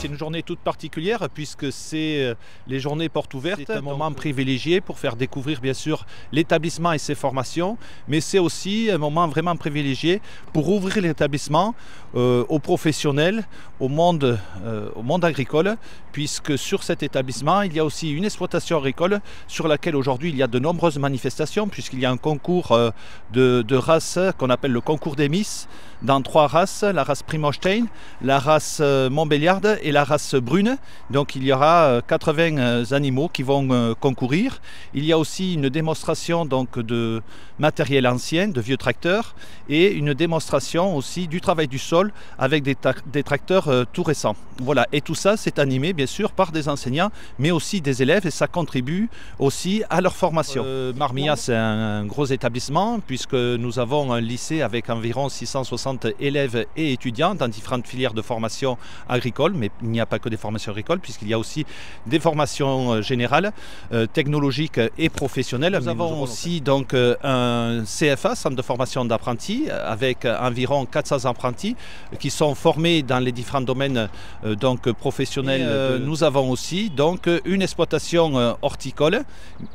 c'est une journée toute particulière puisque c'est les journées portes ouvertes. C'est un moment privilégié pour faire découvrir bien sûr l'établissement et ses formations, mais c'est aussi un moment vraiment privilégié pour ouvrir l'établissement aux professionnels, au monde agricole, puisque sur cet établissement, il y a aussi une exploitation agricole sur laquelle aujourd'hui il y a de nombreuses manifestations, puisqu'il y a un concours de races qu'on appelle le concours des Miss, dans 3 races, la race Primolstein, la race Montbéliarde et la race Brune. Donc il y aura 80 animaux qui vont concourir. Il y a aussi une démonstration donc, de matériel ancien, de vieux tracteurs, et une démonstration aussi du travail du sol avec des tracteurs tout récents. Voilà. Et tout ça, c'est animé bien sûr par des enseignants, mais aussi des élèves, et ça contribue aussi à leur formation. Marmilla, c'est un gros établissement, puisque nous avons un lycée avec environ 660 élèves et étudiants dans différentes filières de formation agricole, mais il n'y a pas que des formations agricoles, puisqu'il y a aussi des formations générales, technologiques et professionnelles. Nous avons aussi donc un CFA, centre de formation d'apprentis, avec environ 400 apprentis qui sont formés dans les différents domaines donc professionnels. Nous avons aussi donc une exploitation horticole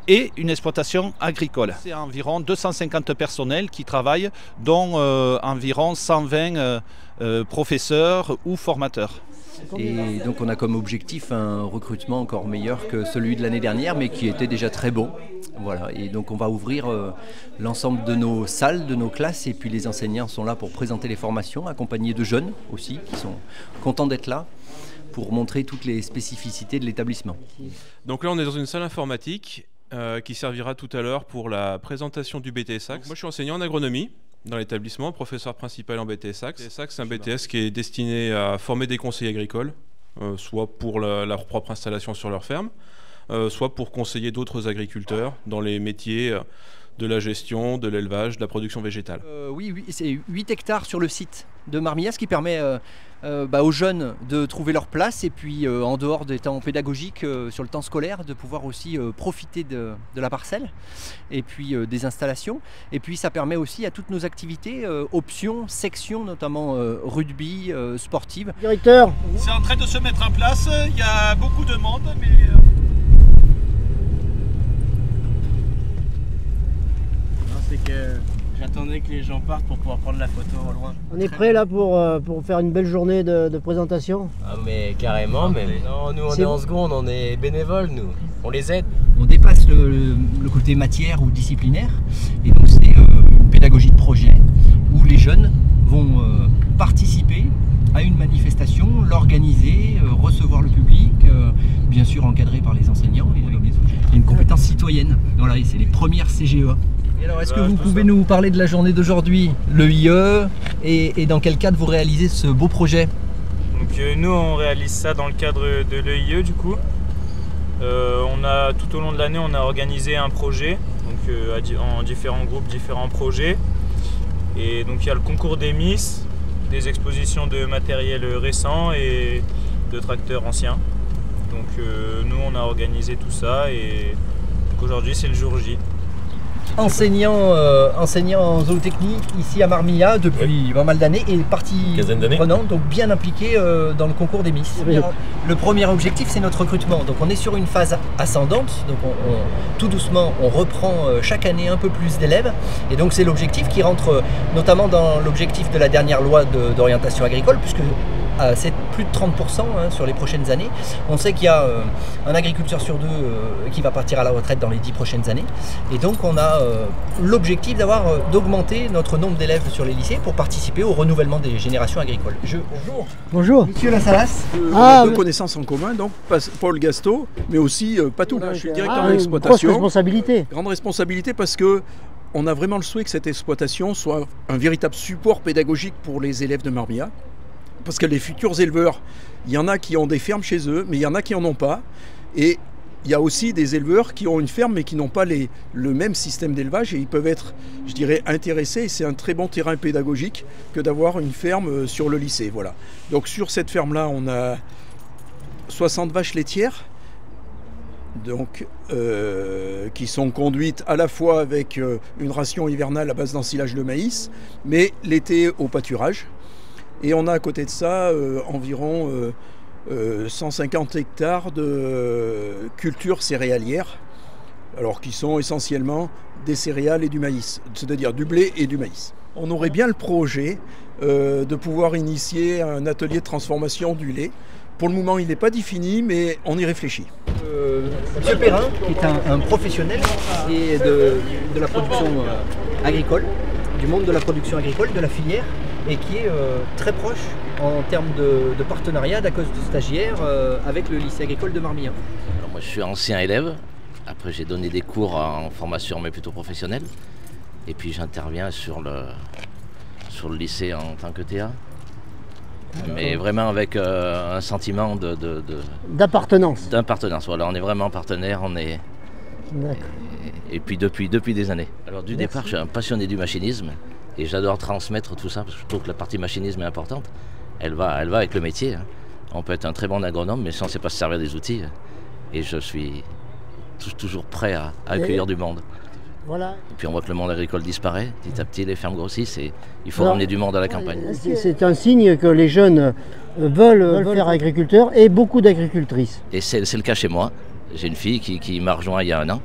et une exploitation agricole. C'est environ 250 personnels qui travaillent, dont environ 120 professeurs ou formateurs. Et donc on a comme objectif un recrutement encore meilleur que celui de l'année dernière, mais qui était déjà très bon. Voilà. Et donc on va ouvrir l'ensemble de nos salles, de nos classes, et puis les enseignants sont là pour présenter les formations, accompagnés de jeunes aussi, qui sont contents d'être là pour montrer toutes les spécificités de l'établissement. Donc là on est dans une salle informatique qui servira tout à l'heure pour la présentation du BTS Axe. Moi je suis enseignant en agronomie dans l'établissement, professeur principal en BTS Axe. BTS Axe, c'est un BTS qui est destiné à former des conseillers agricoles, soit pour leur propre installation sur leur ferme, soit pour conseiller d'autres agriculteurs dans les métiers de la gestion, de l'élevage, de la production végétale. Oui, c'est 8 hectares sur le site de Marmilla, ce qui permet aux jeunes de trouver leur place, et puis en dehors des temps pédagogiques, sur le temps scolaire, de pouvoir aussi profiter de la parcelle et puis des installations. Et puis ça permet aussi à toutes nos activités, options, sections, notamment rugby, sportives. Directeur, c'est en train de se mettre en place, il y a beaucoup de monde, mais... C'est que j'attendais que les gens partent pour pouvoir prendre la photo au loin. On est prêt là pour faire une belle journée de présentation? Ah mais carrément, mais non, nous on est en seconde, on est bénévoles, nous, on les aide. On dépasse le côté matière ou disciplinaire, et donc c'est une pédagogie de projet où les jeunes vont participer à une manifestation, l'organiser, recevoir le public, bien sûr encadré par les enseignants, et il y a une compétence citoyenne. Voilà, c'est les premières CGEA. Et alors, est-ce que vous pouvez nous parler de la journée d'aujourd'hui, le IE, et dans quel cadre vous réalisez ce beau projet? Donc nous on réalise ça dans le cadre de l'EIE du coup. Tout au long de l'année on a organisé un projet, donc en différents groupes, différents projets. Et donc il y a le concours des Miss, des expositions de matériel récent et de tracteurs anciens. Donc nous on a organisé tout ça, et aujourd'hui c'est le jour J. Enseignant en zootechnie ici à Marmilla depuis pas mal d'années, et partie prenante, donc bien impliqué dans le concours des Miss. Le premier objectif, c'est notre recrutement. Donc on est sur une phase ascendante, donc tout doucement on reprend chaque année un peu plus d'élèves, et donc c'est l'objectif qui rentre notamment dans l'objectif de la dernière loi d'orientation agricole, puisque c'est plus de 30% sur les prochaines années. On sait qu'il y a un agriculteur sur 2 qui va partir à la retraite dans les 10 prochaines années, et donc on a l'objectif d'augmenter notre nombre d'élèves sur les lycées pour participer au renouvellement des générations agricoles. Bonjour. Bonjour. Monsieur Lassalas. On a 2 connaissances en commun, donc Paul Gasto, mais aussi Patou. Je suis le directeur d'exploitation. Grosse responsabilité. Grande responsabilité, parce que on a vraiment le souhait que cette exploitation soit un véritable support pédagogique pour les élèves de Marmilla. Parce que les futurs éleveurs, il y en a qui ont des fermes chez eux, mais il y en a qui n'en ont pas. Et il y a aussi des éleveurs qui ont une ferme, mais qui n'ont pas le même système d'élevage, et ils peuvent être, je dirais, intéressés. Et c'est un très bon terrain pédagogique que d'avoir une ferme sur le lycée. Voilà. Donc sur cette ferme-là, on a 60 vaches laitières, donc, qui sont conduites à la fois avec une ration hivernale à base d'ensilage de maïs, mais l'été au pâturage. Et on a à côté de ça environ 150 hectares de cultures céréalières, alors qui sont essentiellement des céréales et du maïs, c'est-à-dire du blé et du maïs. On aurait bien le projet de pouvoir initier un atelier de transformation du lait. Pour le moment, il n'est pas défini, mais on y réfléchit. Monsieur Perrin, qui est un professionnel et de la production agricole, du monde de la production agricole, de la filière, et qui est très proche en termes de partenariat, d'à cause de stagiaires, avec le lycée agricole de Marmillan. Alors moi, je suis ancien élève. Après, j'ai donné des cours en formation, mais plutôt professionnelle. Et puis, j'interviens sur le lycée en tant que TA. Mais vraiment avec un sentiment d'appartenance. D'appartenance, voilà, on est vraiment partenaires, et puis depuis des années. Alors du départ, je suis un passionné du machinisme et j'adore transmettre tout ça parce que je trouve que la partie machinisme est importante. Elle va avec le métier. Hein. On peut être un très bon agronome, mais si on ne sait pas se servir des outils, et je suis toujours prêt à accueillir du monde. Voilà. Et puis on voit que le monde agricole disparaît, petit à petit les fermes grossissent et il faut ramener du monde à la campagne. C'est un signe que les jeunes veulent faire agriculteur et beaucoup d'agricultrices. Et c'est le cas chez moi. J'ai une fille qui m'a rejoint il y a 1 an,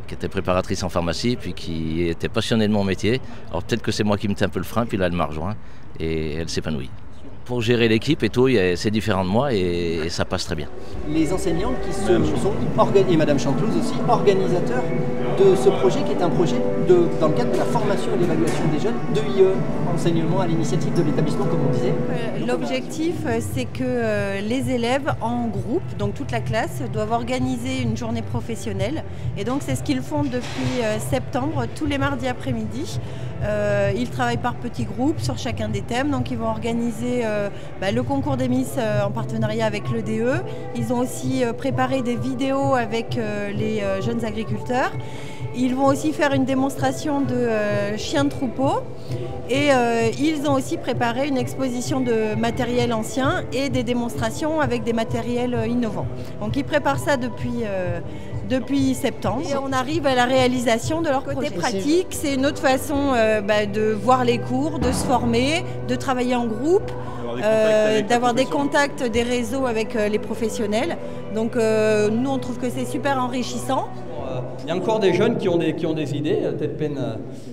qui était préparatrice en pharmacie, puis qui était passionnée de mon métier. Alors peut-être que c'est moi qui me tiens un peu le frein, puis là elle m'a rejoint et elle s'épanouit. Pour gérer l'équipe et tout, c'est différent de moi et ça passe très bien. Les enseignantes qui sont et Madame Chantelouse aussi, organisateurs de ce projet qui est un projet dans le cadre de la formation et l'évaluation des jeunes de IE, enseignement à l'initiative de l'établissement comme on disait. L'objectif c'est que les élèves en groupe, donc toute la classe, doivent organiser une journée professionnelle et donc c'est ce qu'ils font depuis septembre, tous les mardis après-midi. Ils travaillent par petits groupes sur chacun des thèmes, donc ils vont organiser le concours des Miss en partenariat avec l'EDE. Ils ont aussi préparé des vidéos avec les jeunes agriculteurs. Ils vont aussi faire une démonstration de chiens de troupeau et ils ont aussi préparé une exposition de matériel ancien et des démonstrations avec des matériels innovants. Donc ils préparent ça depuis septembre. Et on arrive à la réalisation de leur côté pratique. C'est une autre façon de voir les cours, de se former, de travailler en groupe, d'avoir des contacts, des réseaux avec les professionnels. Donc nous on trouve que c'est super enrichissant. Il y a encore des jeunes qui ont des idées, peut-être peine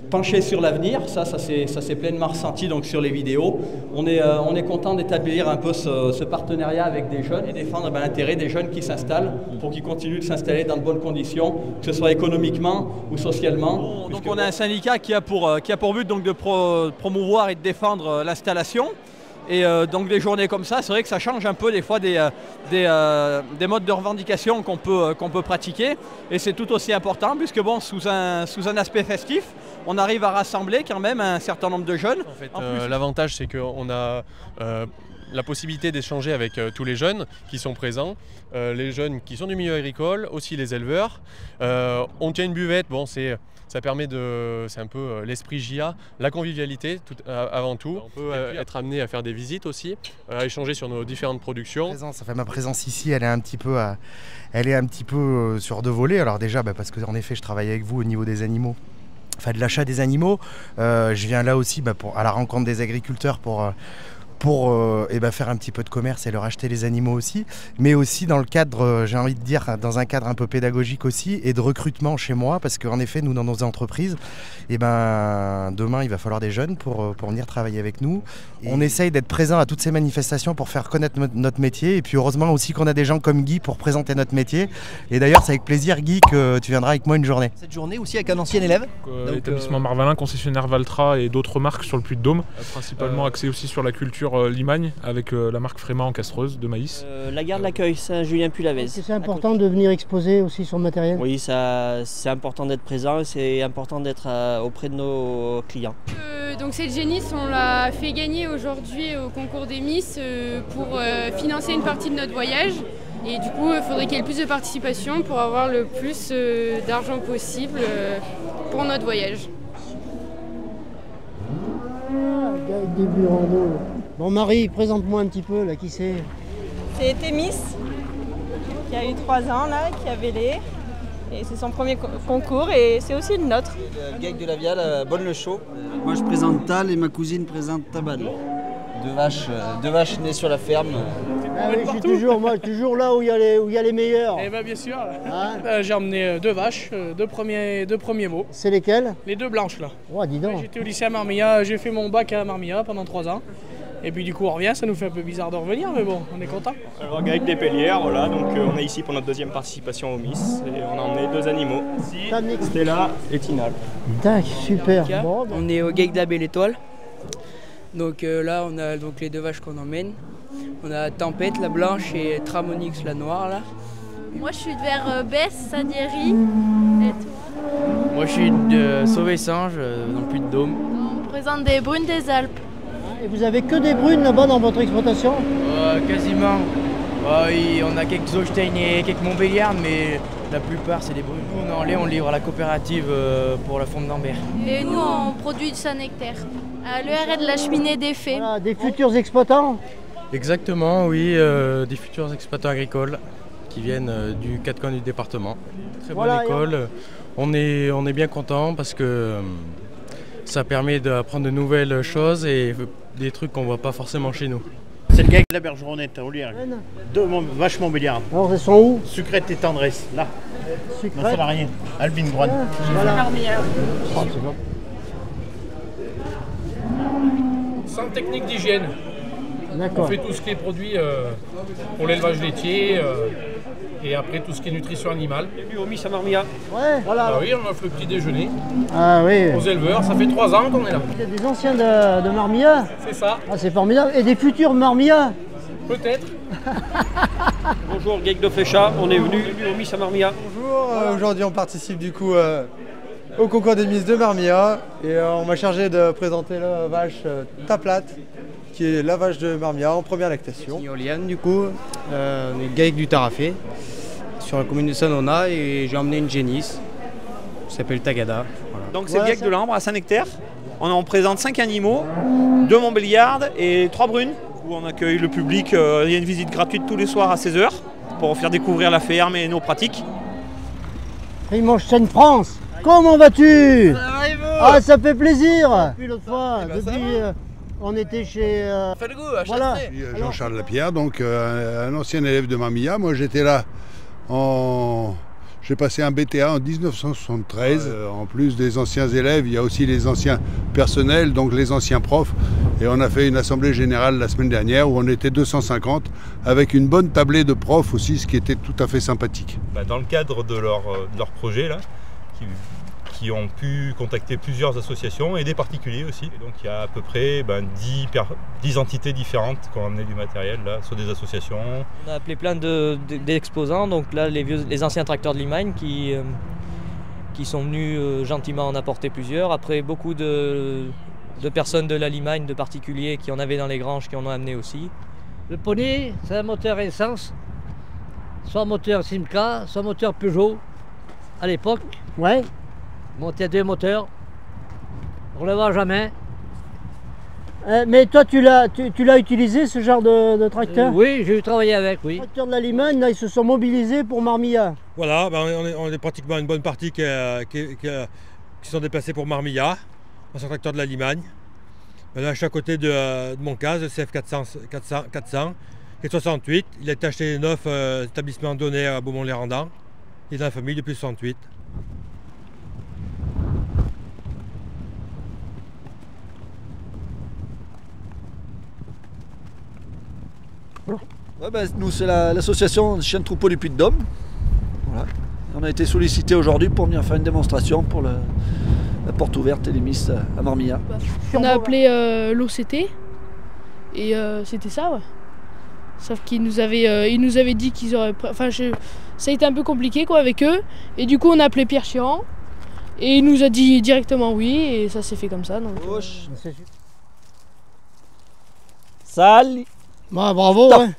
penchés sur l'avenir. Ça s'est pleinement ressenti donc sur les vidéos. On est content d'établir un peu ce partenariat avec des jeunes et défendre l'intérêt des jeunes qui s'installent pour qu'ils continuent de s'installer dans de bonnes conditions, que ce soit économiquement ou socialement. Donc on a un syndicat qui a pour but donc de promouvoir et de défendre l'installation. Et donc des journées comme ça, c'est vrai que ça change un peu des fois des modes de revendication qu'on peut pratiquer. Et c'est tout aussi important puisque bon, sous un aspect festif, on arrive à rassembler quand même un certain nombre de jeunes. En fait, l'avantage c'est qu'on a la possibilité d'échanger avec tous les jeunes qui sont présents, les jeunes qui sont du milieu agricole, aussi les éleveurs. On tient une buvette, bon ça permet c'est un peu l'esprit JA, la convivialité avant tout. On peut être amené à faire des visites aussi, à échanger sur nos différentes productions. Ma présence ici, elle est un petit peu sur 2 volets. Alors déjà, parce qu'en effet, je travaille avec vous au niveau des animaux, enfin de l'achat des animaux. Je viens là aussi à la rencontre des agriculteurs pour faire un petit peu de commerce et leur acheter les animaux aussi, mais aussi dans le cadre, j'ai envie de dire, dans un cadre un peu pédagogique aussi et de recrutement chez moi, parce qu'en effet, nous, dans nos entreprises, demain, il va falloir des jeunes pour venir travailler avec nous. On essaye d'être présent à toutes ces manifestations pour faire connaître notre métier, et puis heureusement aussi qu'on a des gens comme Guy pour présenter notre métier. Et d'ailleurs, c'est avec plaisir, Guy, que tu viendras avec moi une journée. Cette journée aussi avec un ancien élève. L'établissement Marvalin, concessionnaire Valtra et d'autres marques sur le Puy-de-Dôme, principalement axé aussi sur la culture Limagne avec la marque Fréma en castreuse de maïs. La gare de l'accueil, Saint-Julien-Puy-Lavez. C'est important de venir exposer aussi sur le matériel. Oui, c'est important d'être présent, c'est important d'être auprès de nos clients. Donc cette génisse, on l'a fait gagner aujourd'hui au concours des Miss pour financer une partie de notre voyage. Et du coup, il faudrait qu'il y ait le plus de participation pour avoir le plus d'argent possible pour notre voyage. Bon Marie, présente-moi un petit peu, là, qui c'est? C'est Thémis, qui a eu 3 ans, là, qui a vélé. Et c'est son premier concours et c'est aussi le nôtre. Le GEC de la Viale, Bonne-le-Chaud. Moi je présente Tal et ma cousine présente Tabal. Deux vaches nées sur la ferme. Ah oui, je suis toujours là où il y a les meilleurs. Eh bien sûr. Hein, j'ai emmené deux vaches, deux premiers mots. C'est lesquels? Les deux blanches là. Oh, dis donc. J'étais au lycée à Marmilla, j'ai fait mon bac à Marmilla pendant 3 ans. Et puis du coup on revient, ça nous fait un peu bizarre de revenir, mais bon, on est content. Alors Gaël des Pellières, voilà, donc on est ici pour notre deuxième participation au Miss et on a emmené 2 animaux. Stella et Tinal. Tac, super. Bon, on est au Geek de la Belle Étoile. Donc là on a donc les 2 vaches qu'on emmène. On a Tempête, la blanche, et Tramonix, la noire là. Moi je suis vers Besse, Sadieri. Et toi? Moi je suis de Sauvé-Sange, dans le Puy-de-Dôme. On présente des brunes des Alpes. Et vous avez que des brunes là-bas dans votre exploitation? Quasiment. On a quelques Holstein et quelques Montbéliardes, mais la plupart c'est des brunes. Nous on est en lait, on livre à la coopérative pour la fonte d'Ambert. Et nous on produit du Saint-Nectaire. À l'ERL de la cheminée des Fées. Voilà, des futurs exploitants? Exactement, oui, des futurs exploitants agricoles qui viennent du 4 coins du département. Très bonne école. On est bien content parce que ça permet d'apprendre de nouvelles choses et des trucs qu'on ne voit pas forcément chez nous. C'est le gars de la Bergeronnette à Olière. 2 vaches Montbéliardes. Alors elles sont où? Sucrète et Tendresse, là. Sucrète. Non, ça n'a rien. Albine Groine. Voilà. Sans technique d'hygiène. D'accord. On fait tout ce qui est produit pour l'élevage laitier et après tout ce qui est nutrition animale. Et puis au Miss à Marmilla. Ouais, voilà. Ah oui, on offre le petit déjeuner oui. aux éleveurs. Ça fait 3 ans qu'on est là. Il y a des anciens de Marmilla? C'est ça. Ah, c'est formidable. Et des futurs Marmilla? Peut-être. Bonjour, Geek de Féchat. On est venu au Miss à Marmilla. Bonjour, aujourd'hui on participe du coup au concours des Miss de Marmilla et on m'a chargé de présenter la vache Taplate, qui est la vache de Marmilla en première lactation. Oliane du coup, on est Gaëc du Tarafé, sur la commune de Saint-Donat, et j'ai emmené une génisse qui s'appelle Tagada. Voilà. Donc c'est le Geek de l'Ambre à Saint-Nectaire. On présente 5 animaux, 2 Montbéliardes et 3 brunes, où on accueille le public. Il y a une visite gratuite tous les soirs à 16h pour faire découvrir la ferme et nos pratiques. Dimanche Chaîne France, comment vas-tu? Ah, ça fait plaisir. Depuis l'autre fois, on était chez... Voilà. Jean-Charles Lapierre, donc un ancien élève de Marmilla. Moi j'étais là j'ai passé un BTA en 1973. En plus des anciens élèves, il y a aussi les anciens personnels, donc les anciens profs. Et on a fait une assemblée générale la semaine dernière où on était 250 avec une bonne tablée de profs aussi, ce qui était tout à fait sympathique. Dans le cadre de leur projet, là, qui ont pu contacter plusieurs associations et des particuliers aussi. Et donc il y a à peu près 10 entités différentes qui ont amené du matériel là, sur des associations. On a appelé plein d'exposants, donc là les anciens tracteurs de Limagne qui sont venus gentiment en apporter plusieurs. Après beaucoup de personnes de la Limagne, de particuliers qui en avaient dans les granges, qui en ont amené aussi. Le poney, c'est un moteur essence, soit moteur Simca, soit moteur Peugeot à l'époque. Ouais. Monter à 2 moteurs, on le voit jamais. Mais toi, tu l'as utilisé ce genre de tracteur? Oui, j'ai travaillé avec, oui. Les tracteurs de la Limagne, là, ils se sont mobilisés pour Marmilla. Voilà, on est pratiquement une bonne partie qui sont déplacés pour Marmilla, dans ce tracteur de la Limagne. Là, je suis à côté de mon case, le CF 400, qui est 68. Il a été acheté neuf établissements donnés à Beaumont-les-Rendans. Il est dans la famille depuis 68. Ouais, nous c'est l'association Chiens de Troupeau du Puy-de-Dôme. Voilà. On a été sollicité aujourd'hui pour venir faire une démonstration pour la porte ouverte et les Miss à Marmilla. On a appelé l'OCT et c'était ça, ouais. Sauf qu'ils nous avaient dit qu'ils auraient... ça a été un peu compliqué quoi avec eux. Et du coup on a appelé Pierre Chiran et il nous a dit directement oui et ça s'est fait comme ça. Donc, Salut. Bah, bravo, ouais.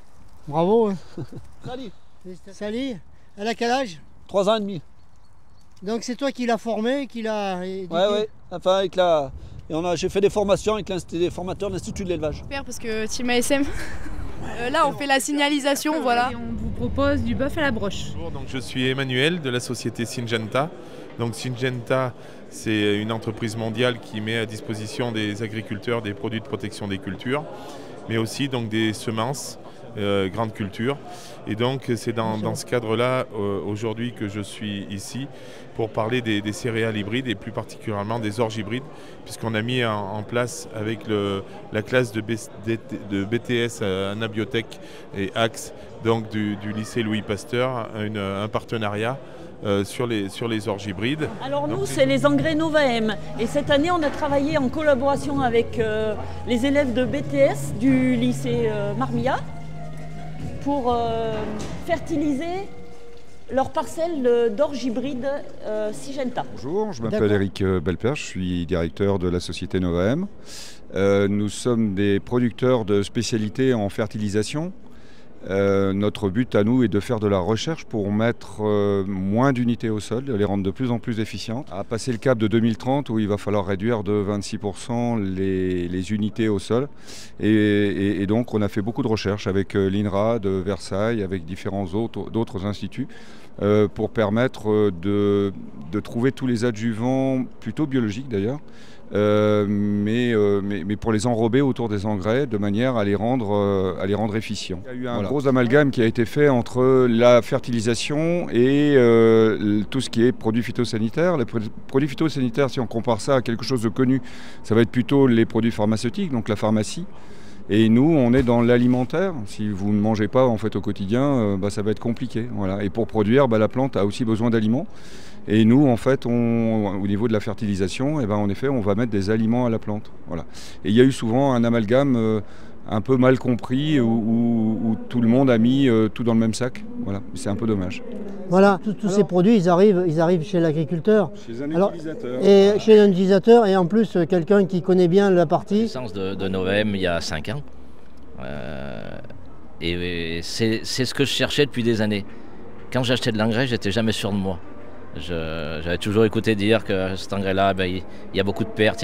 Bravo. Ouais. Salut. Elle a quel âge? 3 ans et demi. Donc c'est toi qui l'as formé, qui l'a éduqué? Ouais. Enfin, j'ai fait des formations avec des formateurs de l'Institut de l'élevage. Super parce que Team ASM. Là, on fait la signalisation, voilà. Et on vous propose du bœuf à la broche. Bonjour, donc je suis Emmanuel de la société Syngenta. Donc Syngenta, c'est une entreprise mondiale qui met à disposition des agriculteurs des produits de protection des cultures, mais aussi donc des semences, grandes cultures. Et donc c'est dans ce cadre-là aujourd'hui que je suis ici pour parler des céréales hybrides et plus particulièrement des orges hybrides, puisqu'on a mis en place avec la classe de BTS Anabiotech et Axe, donc du lycée Louis Pasteur, un partenariat sur les orges hybrides. Alors nous, c'est les engrais Novaem. Et cette année, on a travaillé en collaboration avec les élèves de BTS du lycée Marmilla pour fertiliser leur parcelle d'orge hybride Syngenta. Bonjour, je m'appelle Eric Belper, je suis directeur de la société Novaem. Nous sommes des producteurs de spécialités en fertilisation. Notre but à nous est de faire de la recherche pour mettre moins d'unités au sol, de les rendre de plus en plus efficientes. À passer le cap de 2030 où il va falloir réduire de 26% les unités au sol. Et donc on a fait beaucoup de recherches avec l'INRA de Versailles, avec différents d'autres instituts pour permettre de trouver tous les adjuvants, plutôt biologiques d'ailleurs, mais pour les enrober autour des engrais de manière à les rendre efficients. Il y a eu un gros amalgame qui a été fait entre la fertilisation et tout ce qui est produits phytosanitaires. Les produits phytosanitaires, si on compare ça à quelque chose de connu, ça va être plutôt les produits pharmaceutiques, donc la pharmacie. Et nous, on est dans l'alimentaire. Si vous ne mangez pas en fait, au quotidien, ça va être compliqué. Voilà. Et pour produire, la plante a aussi besoin d'aliments. Et nous, en fait, au niveau de la fertilisation, en effet, on va mettre des aliments à la plante. Voilà. Et il y a eu souvent un amalgame un peu mal compris où tout le monde a mis tout dans le même sac. Voilà. C'est un peu dommage. Voilà, tous ces produits, ils arrivent chez l'agriculteur. Chez un utilisateur. Et chez un utilisateur, et en plus, quelqu'un qui connaît bien la partie. J'ai licence de Novaem il y a 5 ans. Et c'est ce que je cherchais depuis des années. Quand j'achetais de l'engrais, j'étais jamais sûr de moi. J'avais toujours écouté dire que cet engrais-là, il y a beaucoup de pertes,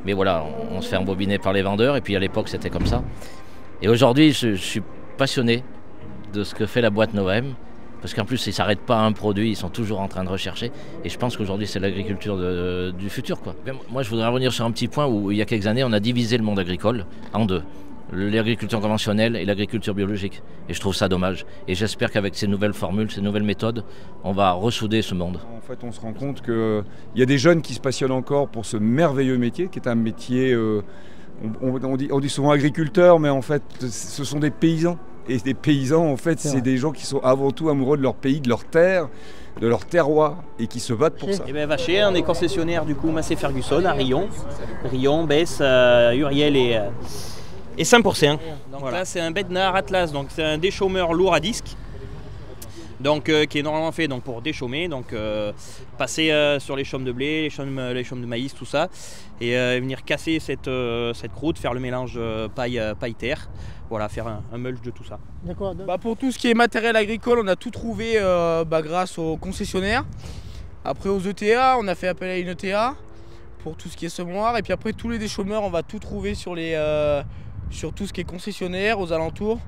mais voilà, on se fait embobiner par les vendeurs, et puis à l'époque c'était comme ça. Et aujourd'hui, je suis passionné de ce que fait la boîte Novaem, parce qu'en plus ils ne s'arrêtent pas à un produit, ils sont toujours en train de rechercher, et je pense qu'aujourd'hui c'est l'agriculture du futur, quoi. Moi je voudrais revenir sur un petit point où il y a quelques années on a divisé le monde agricole en deux. L'agriculture conventionnelle et l'agriculture biologique. Et je trouve ça dommage. Et j'espère qu'avec ces nouvelles formules, ces nouvelles méthodes, on va ressouder ce monde. En fait, on se rend compte qu'il y a des jeunes qui se passionnent encore pour ce merveilleux métier, qui est un métier, on dit souvent agriculteur, mais en fait, ce sont des paysans. Et des paysans, en fait, c'est des gens qui sont avant tout amoureux de leur pays, de leur terre, de leur terroir, et qui se battent pour ça. Et Vacher, on est concessionnaire du coup Massey Ferguson à Rion. Rion, Besse, Uriel et Saint-Pourçain. Donc voilà. Là c'est un Bednar Atlas, donc c'est un déchaumeur lourd à disque, donc qui est normalement fait donc pour déchaumer, donc passer sur les chaumes de blé, les chaumes de maïs, tout ça, et venir casser cette croûte, faire le mélange paille-terre, voilà, faire un mulch de tout ça. D'accord. Pour tout ce qui est matériel agricole, on a tout trouvé grâce aux concessionnaires. Après aux ETA, on a fait appel à une ETA pour tout ce qui est semoir, et puis après tous les déchaumeurs, on va tout trouver sur tout ce qui est concessionnaire aux alentours.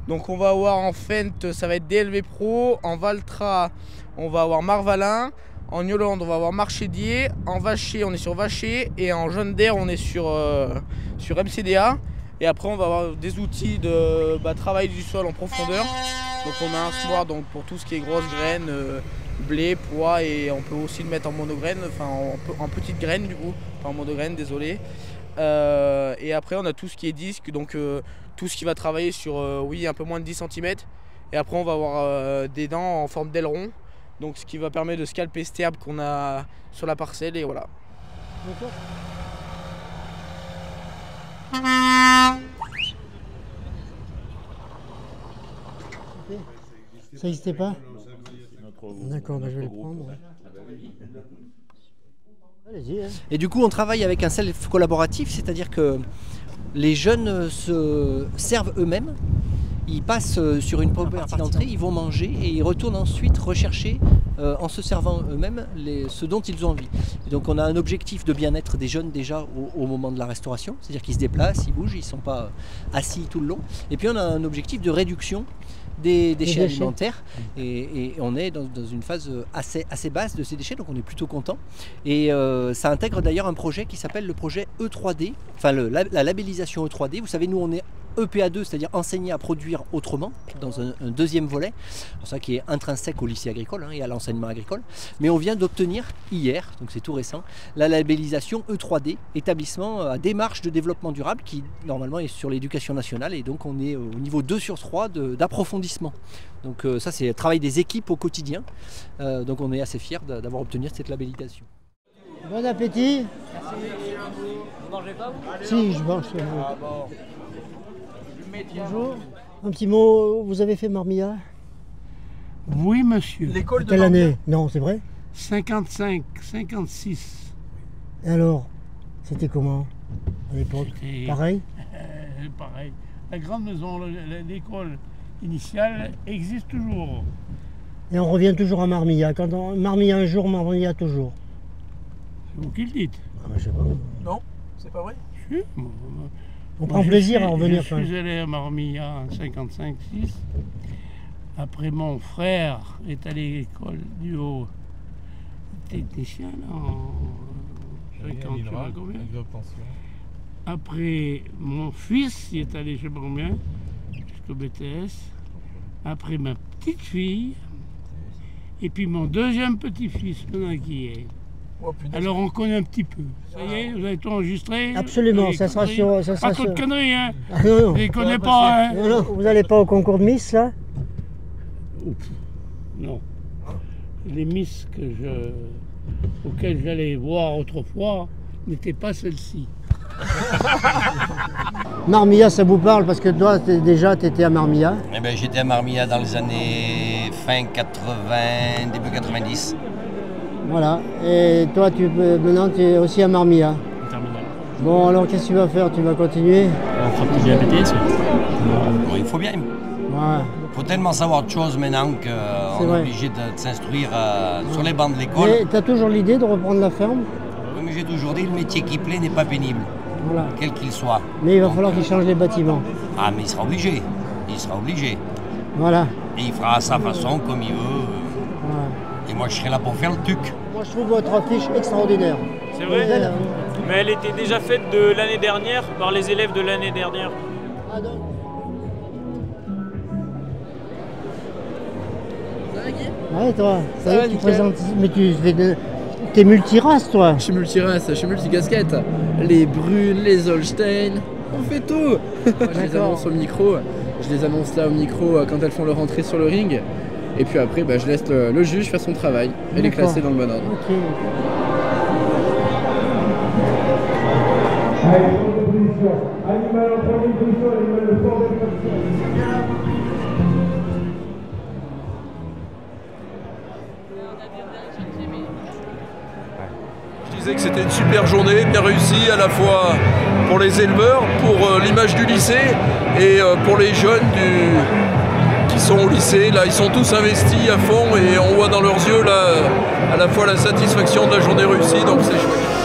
Donc on va avoir en Fendt, ça va être DLV Pro, en Valtra on va avoir Marvalin, en Yolande on va avoir Marchédier, en Vacher on est sur Vacher, et en Jaune d'Air on est sur MCDA. Et après on va avoir des outils de travail du sol en profondeur. Donc on a un semoir donc, pour tout ce qui est grosses graines, blé, pois, et on peut aussi le mettre en monograine, enfin en petites graines du coup, pas en monograine, désolé. Et après on a tout ce qui est disque, donc tout ce qui va travailler sur un peu moins de 10 cm. Et après on va avoir des dents en forme d'aileron, donc ce qui va permettre de scalper cette herbe qu'on a sur la parcelle, et voilà. Ça n'existait pas? D'accord, je vais le prendre. Allez-y. Et du coup, on travaille avec un self collaboratif, c'est-à-dire que les jeunes se servent eux-mêmes, ils passent sur une première partie d'entrée, ils vont manger et ils retournent ensuite rechercher en se servant eux-mêmes ce dont ils ont envie. Et donc on a un objectif de bien-être des jeunes déjà au moment de la restauration, c'est-à-dire qu'ils se déplacent, ils bougent, ils ne sont pas assis tout le long. Et puis on a un objectif de réduction des déchets alimentaires et on est dans une phase assez basse de ces déchets, donc on est plutôt content. Et ça intègre d'ailleurs un projet qui s'appelle le projet E3D, enfin la labellisation E3D. Vous savez, nous on est EPA2, c'est-à-dire enseigner à produire autrement, dans un deuxième volet, ça qui est intrinsèque au lycée agricole et à l'enseignement agricole. Mais on vient d'obtenir hier, donc c'est tout récent, la labellisation E3D, établissement à démarche de développement durable, qui normalement est sur l'éducation nationale, et donc on est au niveau 2 sur 3 d'approfondissement. Donc ça c'est le travail des équipes au quotidien, donc on est assez fiers d'avoir obtenu cette labellisation. Bon appétit. Vous mangez pas vous? Si, je mange. Bonjour. Un petit mot, vous avez fait Marmilla? Oui, monsieur. L'école de quelle année? Non, c'est vrai? 55, 56. Et alors, c'était comment à l'époque? Pareil? Pareil. La grande maison, l'école initiale existe toujours. Et on revient toujours à Marmilla. Quand Marmilla un jour, Marmilla toujours. C'est vous qui le dites. Ah, je sais pas. Non, c'est pas vrai. Si. On prend plaisir à revenir. Je suis allé à Marmilla en 55-6. Après, mon frère est allé à l'école du haut technicien en 50, je sais pas combien. Après, mon fils il est allé, je sais pas combien, jusqu'au BTS. Après, ma petite fille. Et puis mon deuxième petit-fils, maintenant qui est. Oh, alors on connaît un petit peu. Ça y est, vous avez tout enregistré? Absolument, ça sera sur... Ça sera pas trop de conneries, hein? Ah, non. Je les connais pas, hein? Non, vous n'allez pas au concours de Miss, là? Non. Les Miss auxquelles j'allais voir autrefois n'étaient pas celles-ci. Marmilla, ça vous parle parce que toi, déjà, tu étais à Marmilla? Eh ben, j'étais à Marmilla dans les années fin 80, début 90. Voilà, et toi maintenant tu es aussi à Marmilla. Terminal. Bon alors qu'est-ce que tu vas faire? Tu vas continuer? On fera peut-être bien BTS. Bon, il faut bien. Ouais. Il faut tellement savoir de choses maintenant qu'on est obligé de s'instruire sur les bancs de l'école. Et tu as toujours l'idée de reprendre la ferme? Oui, mais j'ai toujours dit, le métier qui plaît n'est pas pénible, voilà. Quel qu'il soit. Mais il va falloir qu'il change les bâtiments. Ah mais il sera obligé, Voilà. Et il fera à sa façon, comme il veut. Et moi je serai là pour faire le truc. Moi je trouve votre affiche extraordinaire. C'est vrai, mais elle était déjà faite de l'année dernière, par les élèves de l'année dernière. Ah donc. Ouais toi, ça y est, tu présentes. Mais tu fais t'es multirace toi. Je suis multirace, je suis multicasquette. Les brunes, les Holstein, on fait tout. Moi, je les annonce au micro, je les annonce là au micro quand elles font leur entrée sur le ring. Et puis après, je laisse le juge faire son travail et les classer dans le bon ordre. Okay. Je disais que c'était une super journée, bien réussie à la fois pour les éleveurs, pour l'image du lycée et pour les jeunes qui sont au lycée. Là, ils sont tous investis à fond et on voit dans leurs yeux là, à la fois la satisfaction de la journée réussie, donc c'est chouette.